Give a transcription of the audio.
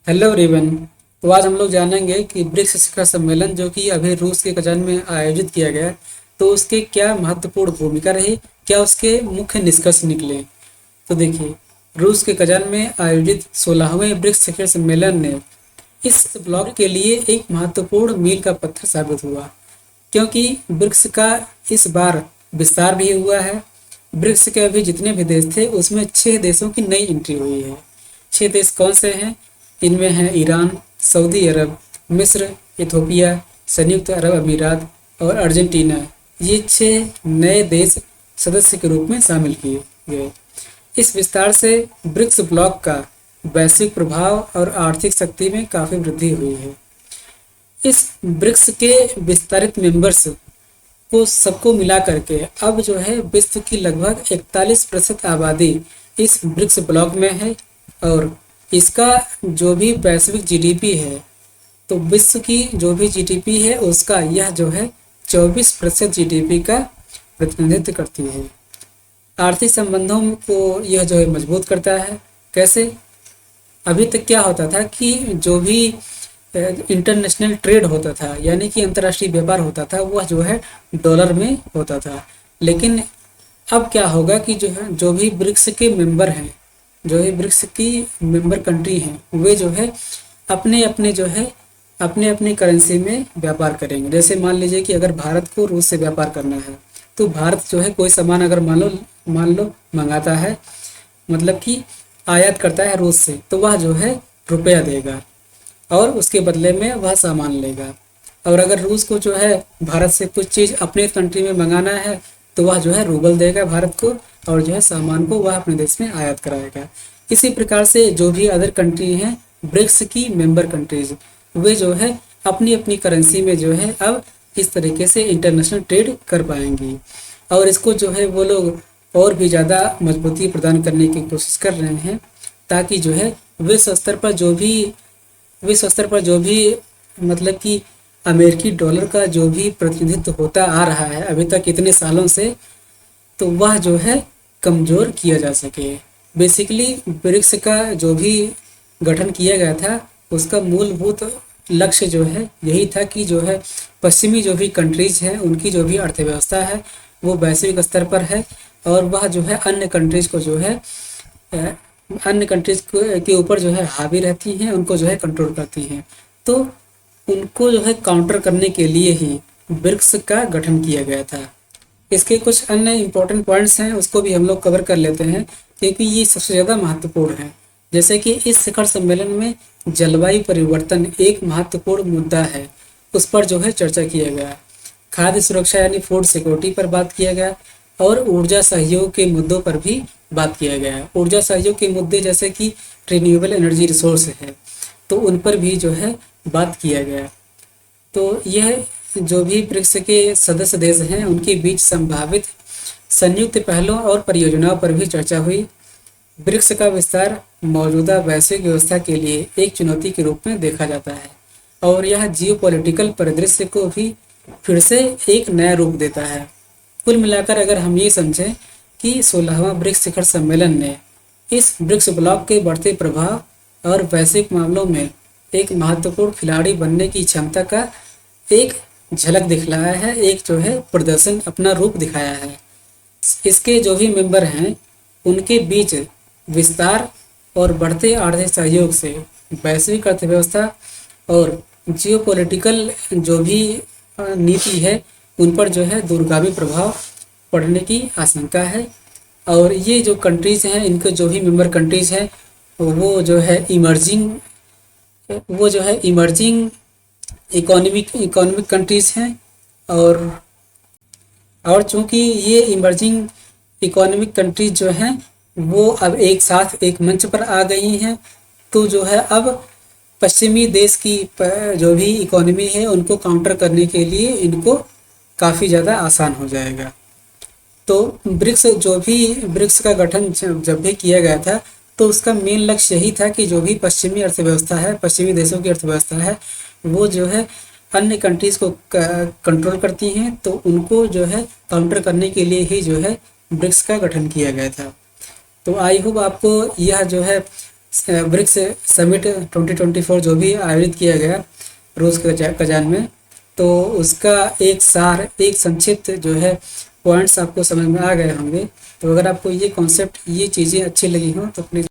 Hello everyone. तो आज हम लोग जानेंगे कि ब्रिक्स शिखर सम्मेलन जो कि अभी रूस के कजान में आयोजित किया गया, तो उसके क्या महत्वपूर्ण भूमिका रही, क्या उसके मुख्य निष्कर्ष निकले। तो देखिए, रूस के कजान में आयोजित 16वें ब्रिक्स शिखर सम्मेलन ने इस ब्लॉक के लिए एक महत्वपूर्ण मील का पत्थर साबित हुआ, क्योंकि ब्रिक्स का इस बार विस्तार भी हुआ है। ब्रिक्स के अभी जितने भी देश थे उसमें 6 देशों की नई एंट्री हुई है। 6 देश कौन से हैं? इनमें हैं ईरान, सऊदी अरब, मिस्र, इथोपिया, संयुक्त अरब अमीरात और अर्जेंटीना। ये 6 नए देश सदस्य के रूप में शामिल किए गए। इस विस्तार से ब्रिक्स ब्लॉक का वैश्विक प्रभाव और आर्थिक शक्ति में काफ़ी वृद्धि हुई है। इस ब्रिक्स के विस्तारित मेंबर्स को सबको मिला करके अब जो है विश्व की लगभग 41% आबादी इस ब्रिक्स ब्लॉक में है। और इसका जो भी वैश्विक जीडीपी है, तो विश्व की जो भी जीडीपी है उसका यह जो है 24% जीडीपी का प्रतिनिधित्व करती है। आर्थिक संबंधों को यह जो है मजबूत करता है। कैसे? अभी तक क्या होता था कि जो भी इंटरनेशनल ट्रेड होता था, यानी कि अंतर्राष्ट्रीय व्यापार होता था, वह जो है डॉलर में होता था। लेकिन अब क्या होगा कि जो है जो भी ब्रिक्स के मेंबर हैं, जो भी ब्रिक्स की मेंबर कंट्री हैं, वे जो है अपने अपने जो है अपने अपने करेंसी में व्यापार करेंगे। जैसे मान लीजिए कि अगर भारत को रूस से व्यापार करना है, तो भारत जो है कोई सामान अगर मान लो मंगाता है, मतलब कि आयात करता है रूस से, तो वह जो है रुपया देगा और उसके बदले में वह सामान लेगा। और अगर रूस को जो है भारत से कुछ चीज़ अपने कंट्री में मंगाना है, तो वह जो है रूबल देगा भारत को, और जो है सामान को वह अपने देश में आयात कराएगा। इसी प्रकार से जो भी अदर कंट्री हैं, ब्रिक्स की मेंबर कंट्रीज, वे जो है अपनी अपनी करेंसी में जो है अब इस तरीके से इंटरनेशनल ट्रेड कर पाएंगी। और इसको जो है वो लोग और भी ज़्यादा मजबूती प्रदान करने की कोशिश कर रहे हैं, ताकि जो है विश्व स्तर पर जो भी मतलब कि अमेरिकी डॉलर का जो भी प्रतिनिधित्व होता आ रहा है अभी तक इतने सालों से, तो वह जो है कमज़ोर किया जा सके। बेसिकली ब्रिक्स का जो भी गठन किया गया था, उसका मूलभूत लक्ष्य जो है यही था कि जो है पश्चिमी जो भी कंट्रीज हैं उनकी जो भी अर्थव्यवस्था है वो वैश्विक स्तर पर है, और वह जो है अन्य कंट्रीज को जो है अन्य कंट्रीज के ऊपर जो है हावी रहती हैं, उनको जो है कंट्रोल करती हैं। तो उनको जो है काउंटर करने के लिए ही ब्रिक्स का गठन किया गया था। इसके कुछ अन्य इम्पोर्टेंट पॉइंट्स हैं, उसको भी हम लोग कवर कर लेते हैं, क्योंकि ये सबसे ज़्यादा महत्वपूर्ण है। जैसे कि इस शिखर सम्मेलन में जलवायु परिवर्तन एक महत्वपूर्ण मुद्दा है, उस पर जो है चर्चा किया गया। खाद्य सुरक्षा यानी फूड सिक्योरिटी पर बात किया गया, और ऊर्जा सहयोग के मुद्दों पर भी बात किया गया। ऊर्जा सहयोग के मुद्दे जैसे कि रिन्यूएबल एनर्जी रिसोर्स है, तो उन पर भी जो है बात किया गया। तो यह जो भी ब्रिक्स के सदस्य देश हैं उनके बीच संभावित संयुक्त पहलों और परियोजनाओं पर भी चर्चा हुई। ब्रिक्स का विस्तार मौजूदा वैश्विक व्यवस्था के लिए एक चुनौती के रूप में देखा जाता है, और यह जियोपॉलिटिकल परिदृश्य को भी फिर से एक नया रूप देता है। कुल मिलाकर अगर हम ये समझें कि 16वां ब्रिक्स शिखर सम्मेलन ने इस ब्रिक्स ब्लॉक के बढ़ते प्रभाव और वैश्विक मामलों में एक महत्वपूर्ण खिलाड़ी बनने की क्षमता का एक झलक दिखलाया है, एक जो है प्रदर्शन, अपना रूप दिखाया है। इसके जो भी मेंबर हैं उनके बीच विस्तार और बढ़ते आर्थिक सहयोग से वैश्विक अर्थव्यवस्था और जियोपॉलिटिकल जो भी नीति है उन पर जो है दूरगामी प्रभाव पड़ने की आशंका है। और ये जो कंट्रीज़ हैं, इनके जो भी मेंबर कंट्रीज़ हैं वो जो है इमर्जिंग इकोनॉमिक कंट्रीज़ हैं। और चूंकि ये इमर्जिंग इकोनॉमिक कंट्रीज जो हैं वो अब एक साथ एक मंच पर आ गई हैं, तो जो है अब पश्चिमी देश की जो भी इकोनॉमी है उनको काउंटर करने के लिए इनको काफ़ी ज़्यादा आसान हो जाएगा। तो ब्रिक्स का गठन जब भी किया गया था, तो उसका मेन लक्ष्य यही था कि जो भी पश्चिमी अर्थव्यवस्था है, पश्चिमी देशों की अर्थव्यवस्था है, वो जो है अन्य कंट्रीज़ को कंट्रोल करती हैं, तो उनको जो है काउंटर करने के लिए ही जो है ब्रिक्स का गठन किया गया था। तो आई होप आपको यह जो है ब्रिक्स समिट 2024 जो भी आयोजित किया गया रूस के कजान में, तो उसका एक सार, एक संक्षिप्त जो है पॉइंट्स आपको समझ में आ गए होंगे। तो अगर आपको ये कॉन्सेप्ट, ये चीज़ें अच्छी लगी हों तो प्लीज़